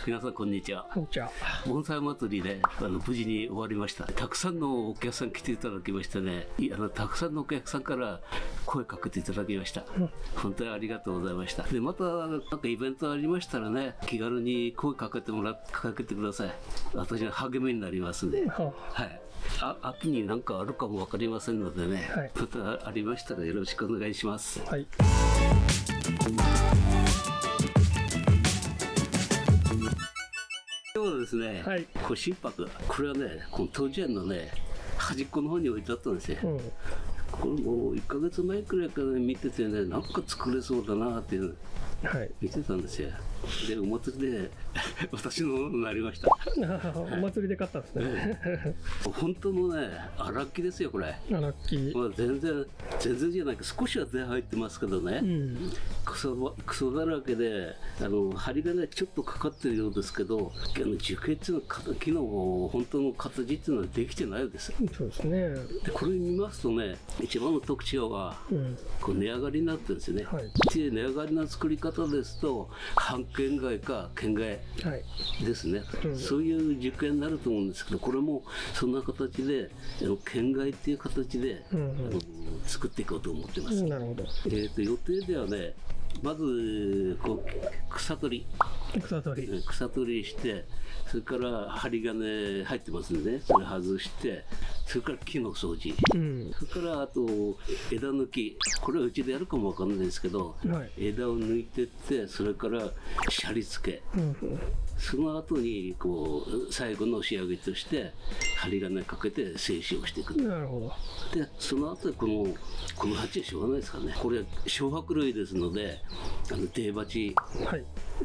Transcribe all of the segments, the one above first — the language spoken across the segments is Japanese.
皆さんこんにちは。こんにちは。盆栽祭りね、無事に終わりました。たくさんのお客さん来ていただきましてね、たくさんのお客さんから声かけていただきました。本当にありがとうございました。で、またなんかイベントありましたらね、気軽に声かけてください。私の励みになりますんで。はい。秋に何かあるかも分かりませんのでね、はい、またありましたらよろしくお願いします。はい。今日はですね、はい、これ心拍、これはね、この当時園のね、端っこの方に置いてあったんですよ。これもう1ヶ月前くらいから見ててね、なんか作れそうだなっていうの見てたんですよ。で、お祭りで私のものになりました。お祭りで買ったんですね。本当のね、荒木ですよ、これ。荒木。まあ、全然じゃないか、少しは手入ってますけどね、草だらけで、針がね、ちょっとかかってるようですけど、樹形っていうのは、木の本当の形っていうのはできてないです。そうですね。で、これ見ますとね、一番の特徴は、こう値上がりになってるんですよね。値上がりの作り方ですと、半県外か県外ですね、そういう樹形になると思うんですけど、これもそんな形で県外っていう形で、作っていこうと思ってます。なるほど。予定ではね、まずこう草取りして、それから針金入ってますんでね、それ外して、それから木の掃除、それからあと枝抜き、これはうちでやるかもわかんないですけど、枝を抜いてって、それからシャリ付け、その後にこう最後の仕上げとして針金かけて静止をしていく。なるほど。で、その後この鉢はしょうがないですからね。これは小白類ですので、デ鉢、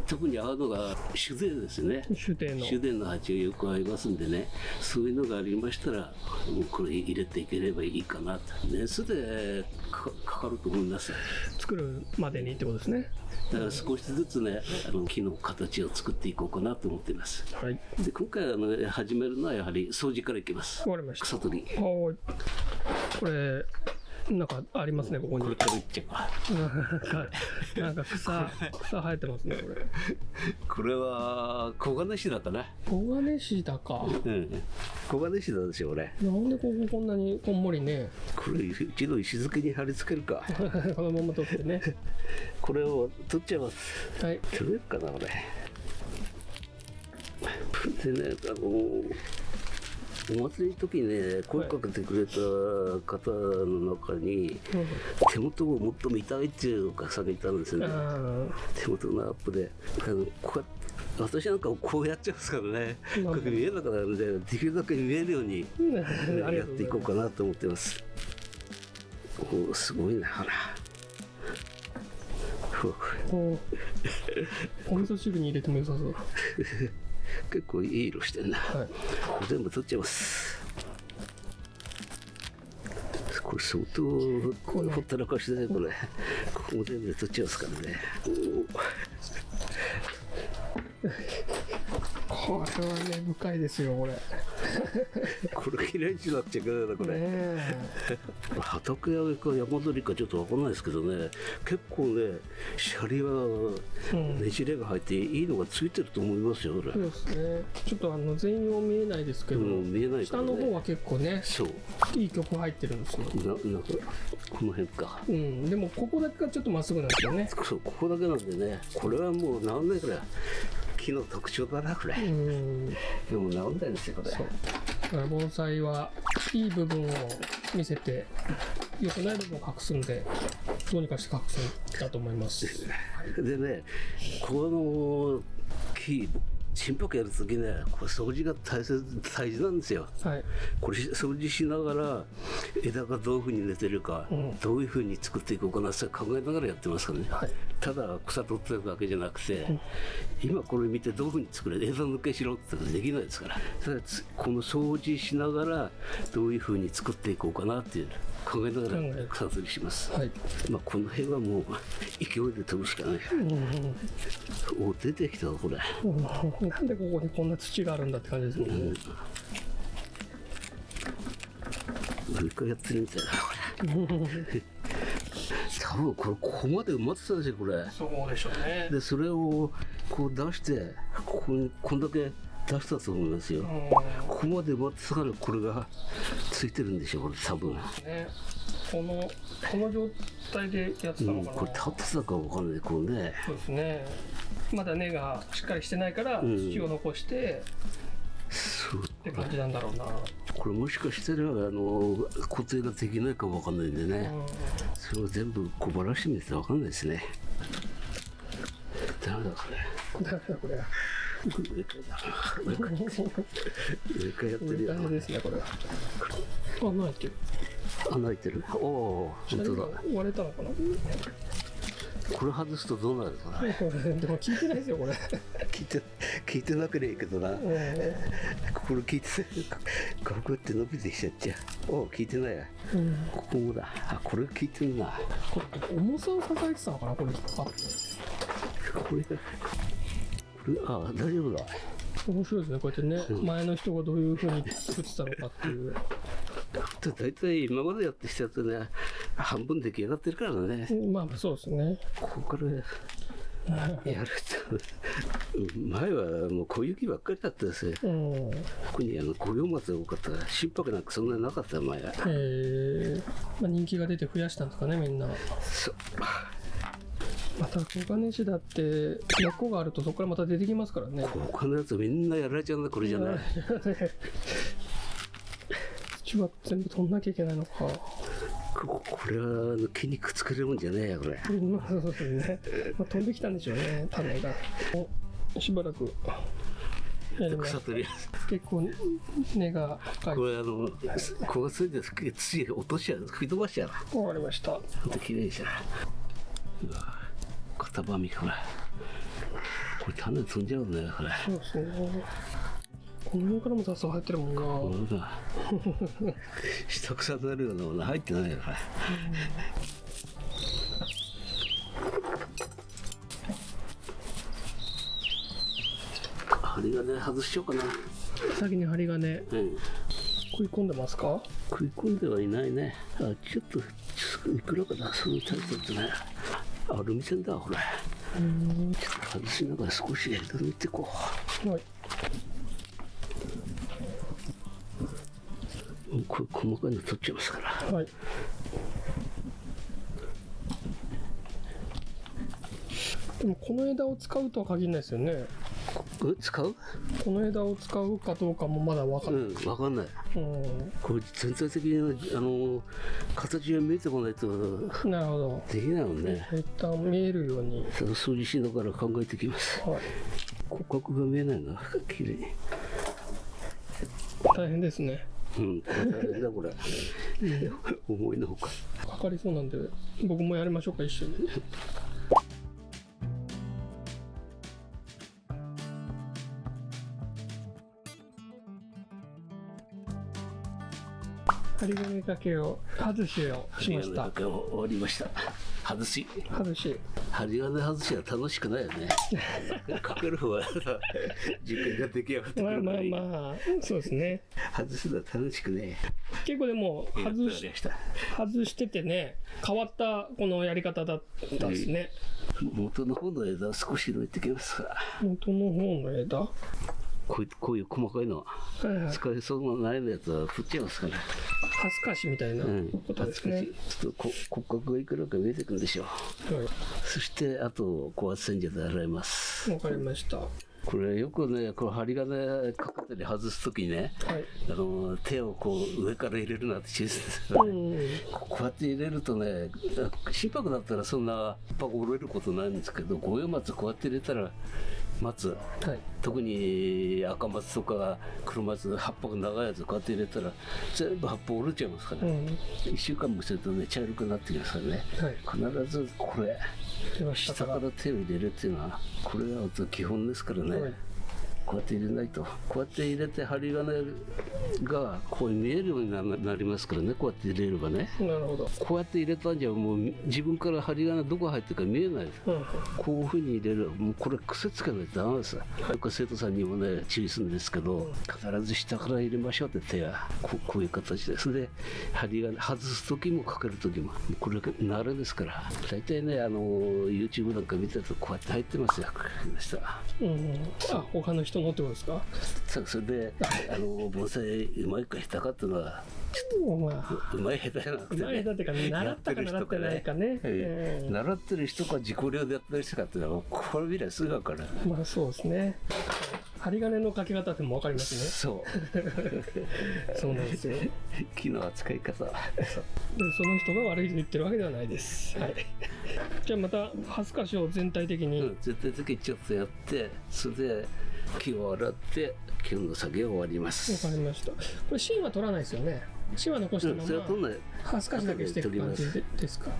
特に合うのが酒税ですね。酒税の鉢がよく合いますんでね、そういうのがありましたら、もうこれ入れていければいいかなと。年数でかかると思います。作るまでにってことですね。だから少しずつね、木の形を作っていこうかなと思っています。はい。で、今回始めるのはやはり掃除からいきます。わかりました。草取り。これなんかありますね、ここに。これからいっちゃう。なんか草生えてますね、これ。これは黄金シダかな。黄金シダか。黄金シダですよ、俺。なんでこんなにこんもりね。これ一度石付けに貼り付けるか。このまま取ってね。これを取っちゃいます。はい。取れるかな、これ。でね、お祭りの時にね、声かけてくれた方の中に、手元をもっと見たいっていうお客さんがいたんですよね。手元のアップで。私なんかこうやっちゃうんですからね、こう見えなくなるので、できるだけ見えるようにやっていこうかなと思ってます。おお、すごいな、ほら。お味噌汁に入れても良さそう。結構いい色してんな、全部取っちゃいます。これ相当ほったらかしで、これここも全部取っちゃいますからね。これはね、深いですよ、これ。これ嫌いになっちゃうからな、これ。畑や山鳥かちょっと分かんないですけどね、結構ね、シャリはねじれが入っていいのがついてると思いますよ、これ。そうですね。ちょっと全容見えないですけど、見えないからね、下の方は結構ね、いい曲入ってるんですよ。なんかこの辺か。でもここだけがちょっとまっすぐなんですよね。そう、ここだけなんでね、これはもう何年くらい。木の特徴だな、これ。でも治んないんですよ、これ。だから盆栽はいい部分を見せて、良くない部分を隠すんで、どうにかして隠すんだと思います。でね、この木、心拍やるときね、これ掃除が大事なんですよ。これ掃除しながら枝がどういうふうに寝てるか、どういうふうに作っていこうかなって考えながらやってますからね。ただ草取ってるだけじゃなくて、今これ見てどういうふうに作れる、枝抜けしろってできないですから、この掃除しながらどういうふうに作っていこうかなっていう考えながら草取りします。まあこの辺はもう勢いで飛ぶしかない。お、出てきたこれ。なんでここにこんな土があるんだって感じですね。一回やってみたいな、これ。多分これここまで埋まってたでしょこれ。そうでしょうね。でそれをこう出してここにこんだけ出したと思いますよ。ここまで埋まってたからこれがついてるんでしょこれ多分。ね、この状態でやってたのかな。これ立ってたかわかんないこうね。そうですね。まだ根がしっかりしてないから土を残して、って感じなんだろうな。これもしかしたら固定ができないかもわかんないんでね、それを全部小ばらしてみてわかんないですね。ダメだこれ。ダメだこれ。上からやってるよ。大変ですねこれ。穴開いてる。穴開いてる。おお本当だ。割れたのかな。これ外すとどうなるかな。これでも聞いてないですよこれ。聞いてなければいいけどな。これ聞いてガクって伸びてきちゃっちゃう。お聞いてないや。ここもだ。あこれ聞いてるな。これ重さを支えてたのかなこれ引っ張って。これあ大丈夫だ。面白いですねこうやってね、前の人がどういう風に作ってたのかっていう。大体今までやってきたやつね半分出来上がってるからね。まあそうですね。ここからやると前はもう小雪ばっかりだったですよ。ここに五葉松が多かったから心拍なんかそんなになかった前は。まあ、人気が出て増やしたんですかねみんな。そうまた小金石だって根っこがあるとそこからまた出てきますからね。他のやつみんなやられちゃうんだこれじゃない。土は全部取んなきゃいけないのか。これは木にくっつけるもんじゃねえやこれ。まあそうですね。まあ、飛んできたんでしょうね種が。しばらくやります。結構根が深い。これここついて土落としちゃう吹き飛ばしちゃう。わかりました。綺麗じゃん。片ばみからこれ種飛んじゃうねこれ。そうですね。この辺からも雑草入ってるもんな。これだ下草になるようなもの入ってないよこれ。針金外しようかな。先に針金、食い込んでますか。食い込んではいないね。あちょっといくらかなそのタイプってね。アルミ線だこれ。ちょっと外しながら少し枝抜いていこう。はい。これ細かいの取っちゃいますから。はい。でもこの枝を使うとは限らないですよね。使う？この枝を使うかどうかもまだ分かんない。分かんない。これ全体的に形が見えてこないとなるほどできないもんね。一旦見えるように掃除しながら考えてきます。はい、骨格が見えないな綺麗に。大変ですね。これ大変だこれ。思いのほか。かかりそうなんで僕もやりましょうか一緒に。針金掛けを外しをしました。終わりました。外し。針金外しは楽しくないよね。かける方は時間が出来上がってくるからいい。まあそうですね。外すのは楽しくね。結構でも外しててね変わったこのやり方だったんですね。元の方の枝を少し抜いてきますから。元の方の枝。こういう細かいのは使えそうなないのやつは振っちゃいますから。恥ずかしみたいなことですね。ちょっと骨格がいくらか見えてくるんでしょう。そしてあと高圧洗浄で洗います。わかりました。これよくねこれ針金かかって外すときにね、手をこう上から入れるなって注意するんですよね。こうやって入れるとね心拍だったらそんな葉っぱが折れることないんですけど五葉松こうやって入れたら松、特に赤松とか黒松葉っぱが長いやつこうやって入れたら全部葉っぱ折れちゃいますから、1週間もするとね茶色くなってきますからね、必ずこれ下から手を入れるっていうのはこれは基本ですからね、こうやって入れないと、こうやって入れて針金がこう見えるようになりますからね。こうやって入れればね。なるほど。こうやって入れたんじゃもう自分から針金どこ入ってるか見えないです、こういうふうに入れる。もうこれ癖つけないとダメです。よく生徒さんにもね注意するんですけど、必ず下から入れましょうって手はこういう形です。で針金外す時もかける時もこれ慣れですから。大体ねYouTube なんか見てるとこうやって入ってますよ。あ、他の人のってことですか。それで盆栽うまいか下手かっていうのはちょっとうまい下手じゃなくてね、うまい下手っていうか習ったか習ってないかね、習ってる人か自己流でやってる人かっていうのはこれ見りゃすぐ分かる。まあそうですね。針金のかけ方でも分かりますね。そうなんですよ。木の扱い方。その人が悪いと言ってるわけではないです。はい。じゃあまた恥ずかしを全体的に、全体的にちょっとやって、それで木を洗って今日の作業終わります。わかりました。これ芯は取らないですよね。芯は残したまま、恥ずかしだけしていく感じですか。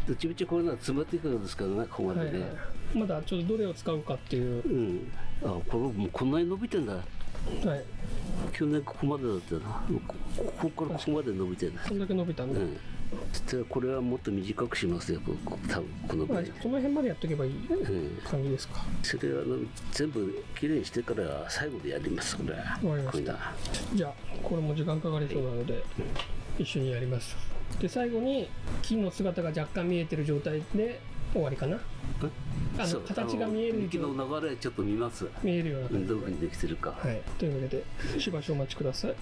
どっちみちこういうのは詰まっていくんですからね、ここまでね。まだちょっとどれを使うかっていう。これもうこんなに伸びてんだ。はい。去年ここまでだったな。ここからここまで伸びてる。そんだけ伸びたんだ。これはもっと短くしますよ。多分このぐらい。この辺までやっとけばいい感じですか。それは全部きれいにしてから最後でやります。これ。わかりました。じゃあこれも時間かかりそうなので一緒にやります。で最後に木の姿が若干見えてる状態で終わりかな。形が見える。木の流れちょっと見ます。見えるような感じで。どういうふうにできてるか。はい。というわけでしばしお待ちください。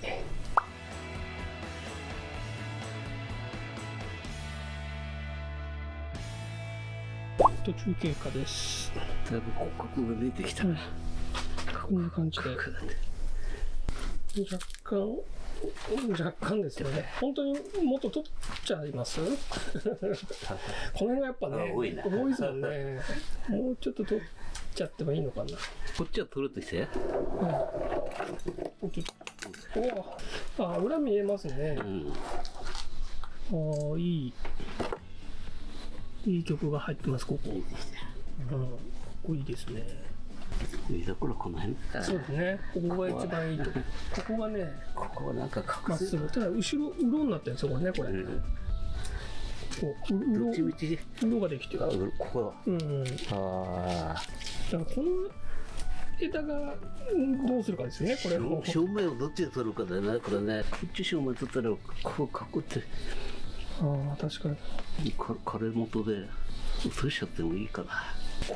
途中経過です。だいぶ骨格が出てきた。こんな感じで。若干ですよね。本当にもっと取っちゃいますこの辺がやっぱね、多いですもんね。もうちょっと取っちゃってもいいのかな。こっちは取れてきて。裏見えますね。いい曲が入ってます、ここ。いいですね。見どころこの辺。そうですね。ここが一番いいとこ。ここがね、ここはなんかまっすぐ。ただ後ろうろになってるんですよ、これね、これ。うろができてる。ここ。だからこの枝がどうするかですよね、これ。正面をどっちで取るかだよね、これね。こっち正面取ったらこう囲って。確かに。枯れ元で落としちゃってもいいかな。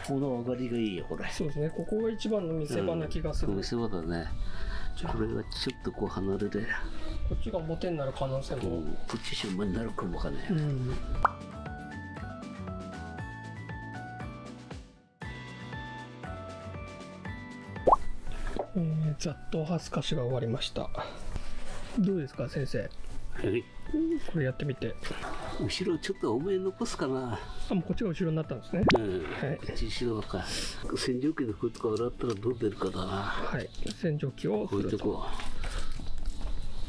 この上がりがいいよ、これ。そうですね、ここが一番の見せ場な気がする。見せ場だね。これがちょっとこう離れで。こっちが表になる可能性も。こっち正面になるかもわかんない。ざっと恥ずかしが終わりました。どうですか、先生。これやってみて。後ろちょっと多めに残すかな。もうこっちが後ろになったんですね。こっち後ろか。洗浄機でこういうとこ洗ったらどう出るかだな。はい。洗浄機をこういうとこ。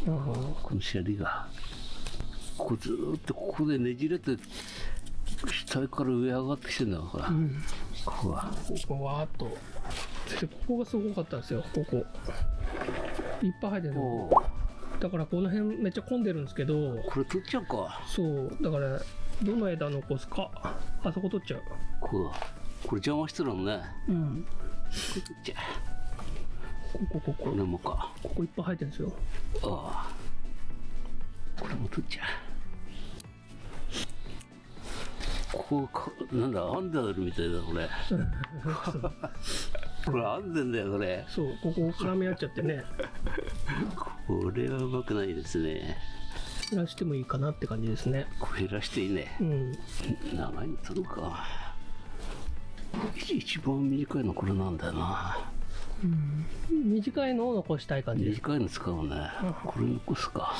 このシャリが。ここずーっとここでねじれて下から上上がってきてんだから。ここは。ここわーっと。ここがすごかったんですよ。ここ。いっぱい入ってるの。だからこの辺めっちゃ混んでるんですけど、これ取っちゃうか。そうだからどの枝残すか、あそこ取っちゃう。これ邪魔してるもんね。これ取っちゃう。これもか。ここいっぱい入ってるんですよ。これも取っちゃう。ここなんだ、編んであるみたいだこれ。これ編んでんだよこれ。そう、ここ絡み合っちゃってね。これはうまくないですね。減らしてもいいかなって感じですね。減らしていいね。長いの取るか。一番短いのこれなんだよな。短いのを残したい感じです。短いの使うね。これ残すか。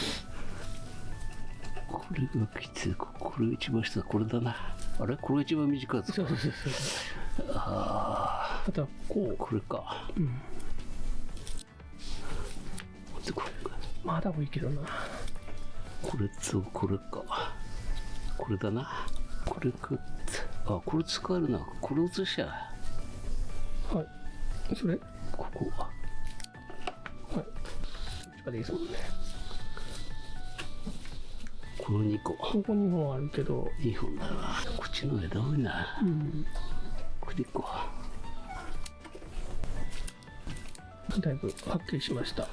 これがきつい。これ一番下、これだな。あれこれ一番短いやつか。あとはこれか。まだ多いけどな。これとこれか。これだな。これか。これ使えるな。これ写しちゃう。はい。それ？ここは。かでいいですもんね。この2個。ここ2本あるけど。2本だな。こっちの枝多いな。これ1個。だいぶはっきりしました。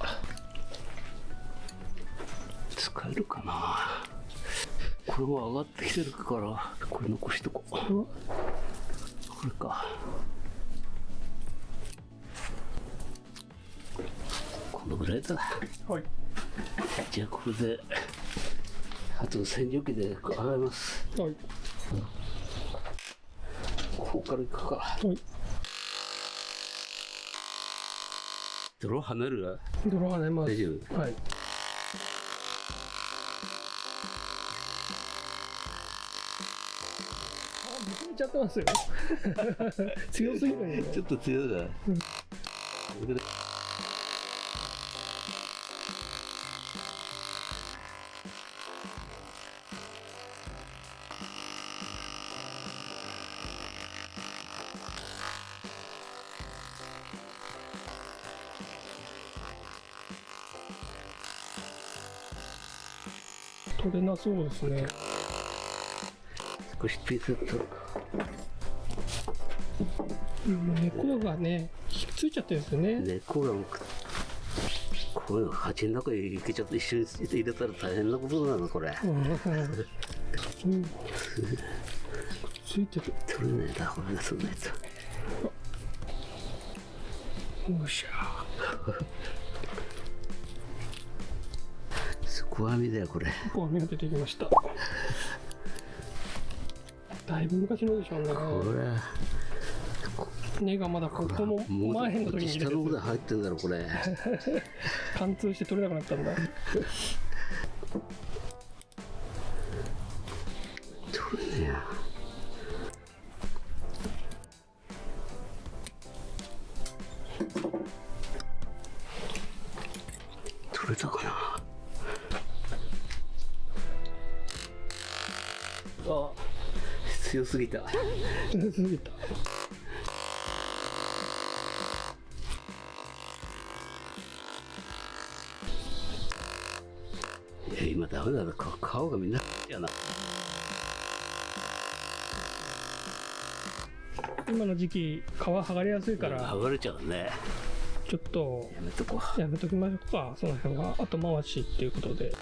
使えるかな。これも上がってきてるから、これ残しとこう。これか。このぐらいだ。はい。じゃあこれであと洗浄機で洗います。はい。ここからいくか。はい。泥跳ねる？泥跳ねます。大丈夫？はい。めちゃめちゃやってますよ。強すぎるね。ちょっと強いな。取れなそうですね。少しピンセット。根っこがね、ひっついちゃってるんですよね。根っこがこういうの鉢の中に入れちゃって一緒に入れたら大変なことなのこれ。ついてる。取れないだこれそんなやつ。よっしゃ。すこ網だよこれ。ここ網が出てきました。だいぶ昔のでしょうね。これ。根がまだここの前の時に入れて下の方で入ってんだろこれ。貫通して取れなくなったんだ。取れねえや。取れたかな。あ、強すぎた。強すぎた。今ダメだな、顔がみんなやな。今の時期皮剥がれやすいから剥がれちゃうね。ちょっとやめとこう。やめときましょうか。その辺は後回しっていうことで。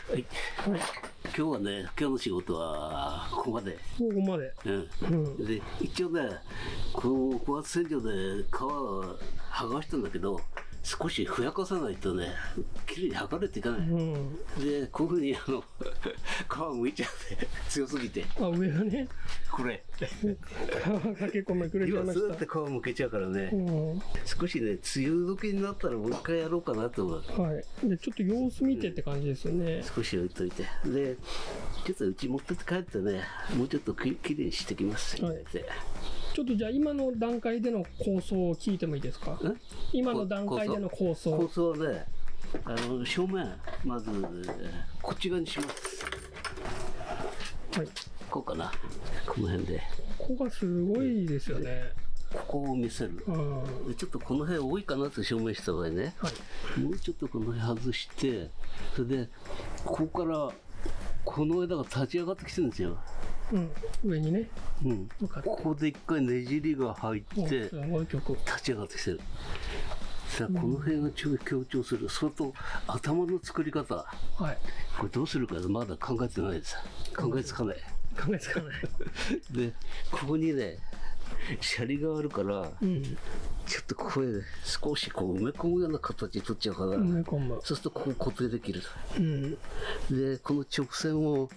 はい、はい、今日はね、今日の仕事はここまで。ここまで。で、一応ね、この高圧洗浄で皮を剥がしたんだけど、少しふやかさないとね、きれいに剥がれていかない。で、こういうふうに皮むいちゃって強すぎて。あ、上がね。これ。皮が結構めくれちゃいました。今そうやって皮むけちゃうからね。少しね、梅雨時になったらもう一回やろうかなと思う。はい。で、ちょっと様子見てって感じですよね。少し置いといて。で、ちょっとうち持ってって帰ってね、もうちょっときれいにしてきます。はい。ちょっとじゃあ今の段階での構想を聞いてもいいですか？今の段階での構想。構想はね、正面まずこっち側にします。はい。こうかな。この辺で。ここがすごいですよね。ここを見せる。でちょっとこの辺多いかなって証明した場合ね。はい。もうちょっとこの辺外して、それでここからこの枝が立ち上がってきてるんですよ。上にね、ここで一回ねじりが入ってすごい曲立ち上がってきてる。さあこの辺が強調する。それと頭の作り方、はい、これどうするかまだ考えてないです。考えつかない。考えつかない。でここにねシャリがあるから、ちょっとここへ少しこう埋め込むような形取っちゃうから、そうするとここ固定できる。でこの直線を、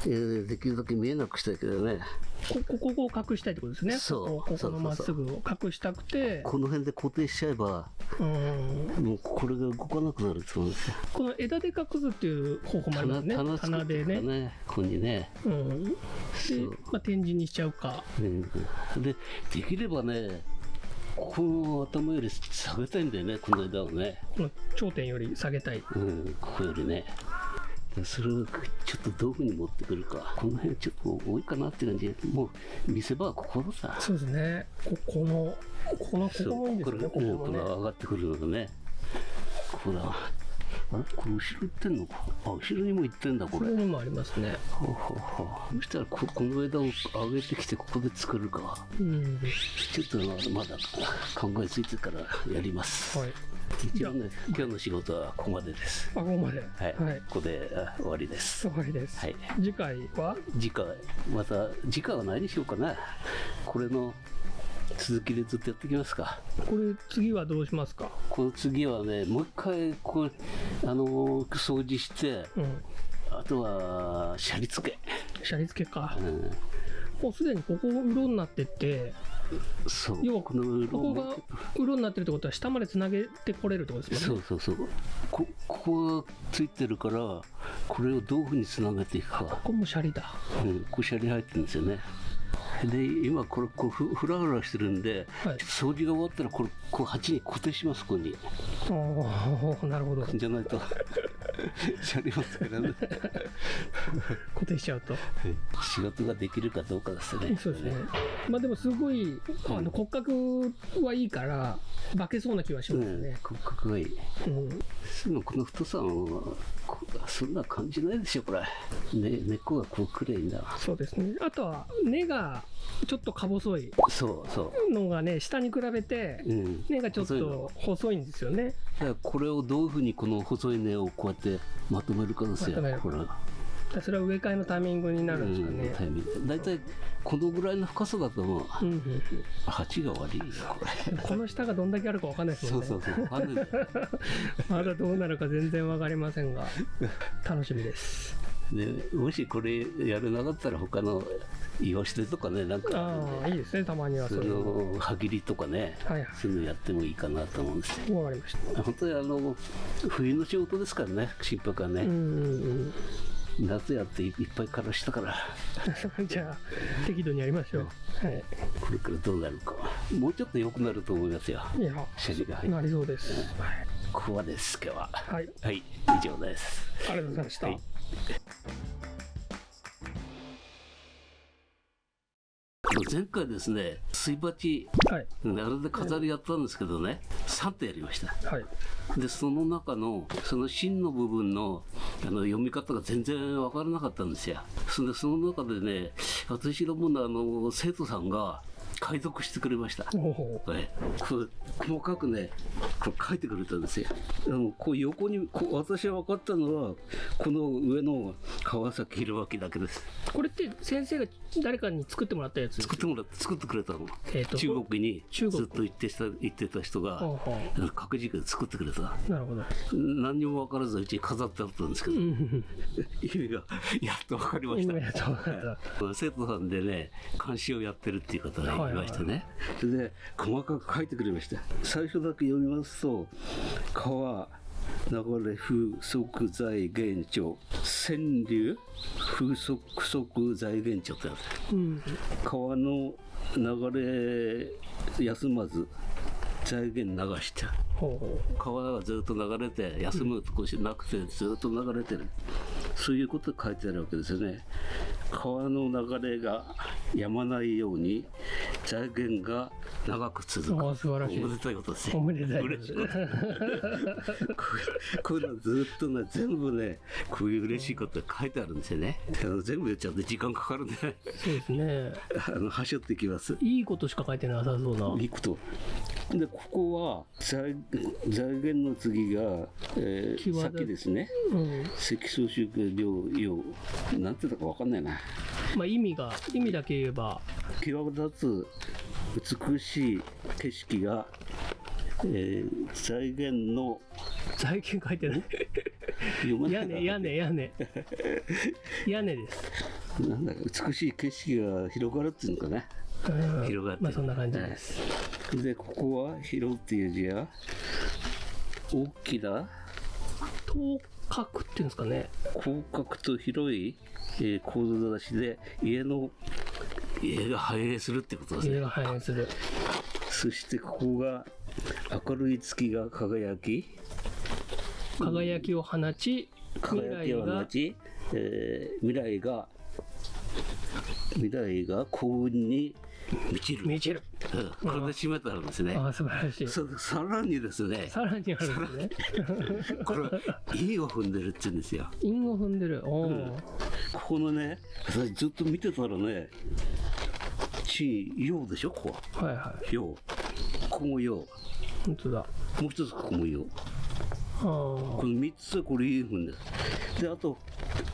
できるだけ見えなくしたいけどね。ここを隠したいってことですね。ここのまっすぐを隠したくて、この辺で固定しちゃえば、もうこれが動かなくなるってことですよ。この枝で隠すっていう方法もありますね。棚でね。ここにね。で、展示にしちゃうか。で、できればね、この頭より下げたいんだよね、この枝をね。この頂点より下げたい。うん、ここよりね。それをちょっとどういうふうに持ってくるか、この辺ちょっと多いかなって感じで、もう見せ場はここださ。そうですね。ここもいいですね。ここもね。上がってくるのがね。ここだ。あれ、これ後ろ行ってんのか。あ、後ろにも行ってんだ、これ。後ろにもありますね。ほうほうほう。そしたらこの枝を上げてきてここで作るか。うん。ちょっとまだ考えついてからやります。はい。一応ね、今日の仕事はここまでです。あ、ここまで。はい。はい、ここで終わりです。終わりです。はい。次回は？次回は何にしようかな。これの続きでずっとやっていきますか。これ次はどうしますか？この次はね、もう一回こう掃除して、うん、あとはシャリ付け。シャリ付けか。うん、もうすでにここ色になってて、そう。要はここが色になってるってことは下までつなげてこれるってことですもんね。そう。ここがついてるから、これをどういうふうにつなげていくか。ここもシャリだ。うん、ここシャリ入ってるんですよね。で今これフラフラしてるんで、はい、掃除が終わったらこう鉢に固定します。ここに。なるほど。じゃないとシャリますからね。固定しちゃうと仕事ができるかどうかですね。そうですね。まあでもすごい骨格はいいから化けそうな気はしますね。骨格がいい。この太さはそんな感じないでしょこれ。根っこがこうくれいな。そうですね。あとは根がちょっとか細いのがね、下に比べて根がちょっと細いんですよね。だからこれをどういうふうにこの細い根をこうやってまとめるかですよ。それは植え替えのタイミングになるんですかね。だいたいこのぐらいの深さだと思う。鉢が悪いよこれ。この下がどんだけあるかわかんないですもんね。そうまだどうなるか全然わかりませんが楽しみです。でもしこれやれなかったら他の岩捨てとかね、なんかいいですね。たまにはそういう歯切りとかね、そういうのやってもいいかなと思うんですよ。わかりました。本当に冬の仕事ですからね、心拍はね。夏やっていっぱい枯らしたからじゃあ適度にやりましょう。これからどうなるか、もうちょっと良くなると思いますよ。いや、シャリが入ってなりそうです。ここまでです今日は。はい、以上です。ありがとうございました。前回ですね、水鉢、あれで飾りやったんですけどね、3手やりました。でその中のその芯の部分の読み方が全然分からなかったんですよ。その中でね、私どもの生徒さんが解読してくれました。細かくね、これ書いてくれたんですよ。こう横に私は分かったのはこの上の川崎弘明だけです。これって先生が誰かに作ってもらったやつ？作ってくれたの。中国にずっと行ってた人が核実験で作ってくれた。なるほど。何にも分からずうちに飾ってあったんですけど、意味がやっと分かりました。生徒さんでね、監視をやってるっていう方がいましたね。で細かく書いてくれました。最初だけ読みますと、川流れ風速財源庁、川流風速財源庁ってある。川の流れ休まず財源流して、川はずっと流れて休むとこしなくてずっと流れてる、そういうことが書いてあるわけですよね。川の流れが止まないように財源が長く続く。素晴らしい。おめでたいことですよ。おめでたいことです。こういうのずっとね、全部ね、こういう嬉しいことが書いてあるんですよね。全部言っちゃうと時間かかるんで、そうですね。はしょっていきます。いいことしか書いてなさそうな。いいこと。でここは財源の次が、先ですね。積層集計量なんていうのか分かんないな。まあ意味だけ言えば、際立つ美しい景色が、財源の財源書いてない。屋根です。なんだか美しい景色が広がるっていうのかな。広がって、まあそんな感じです。でここは広っていう字は大きな頭角っていうんですかね。広角と広い、構造出しで家が繁栄するってことですね。家が繁栄する。そしてここが明るい月が輝きを放ち、未来が幸運に満ちる。これで締めてあるんですね。素晴らしい。さらにですね。さらにあるんですね。これ韻を踏んでるって言うんですよ。韻を踏んでる。ここのね、私ずっと見てたらね、陽でしょ、ここ。陽。ここも陽。本当だ。もう一つここも陽。この3つはこれ韻踏んでる。で、あと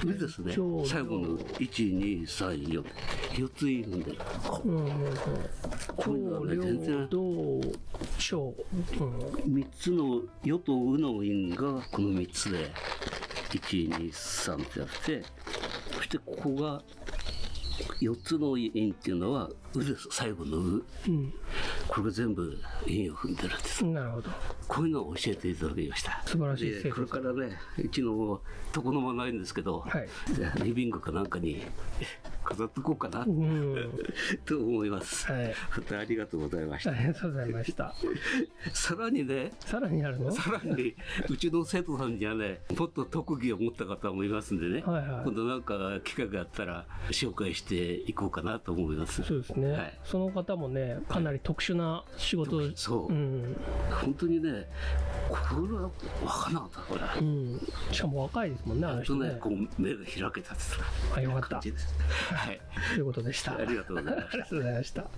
上ですね。最後の1、2、3、4。4つ韻踏んでる。こういうのはね、全然。3つのよとうの韻がこの3つで、1、2、3ってやって、そしてここが4つの韻っていうのはうです、最後のう。これが全部韻を踏んでるんです。なるほど。こういうのを教えていただきました。素晴らしい。これからね、うちの床の間ないんですけど、リビングかなんかに飾っておこうかなと思います。本当にありがとうございました。ありがとうございました。さらにね、さらにあるの？さらにうちの生徒さんにはね、もっと特技を持った方もいますんでね、今度なんか機会があったら紹介していこうかなと思います。そうですね。その方もね、かなり特殊な仕事を。そう。本当にね、これは分からなかったこれ。しかも若いですもんね、あの人ね。こう目が開けたってよかった。はい。ということでした。ありがとうございました。ありがとうございました。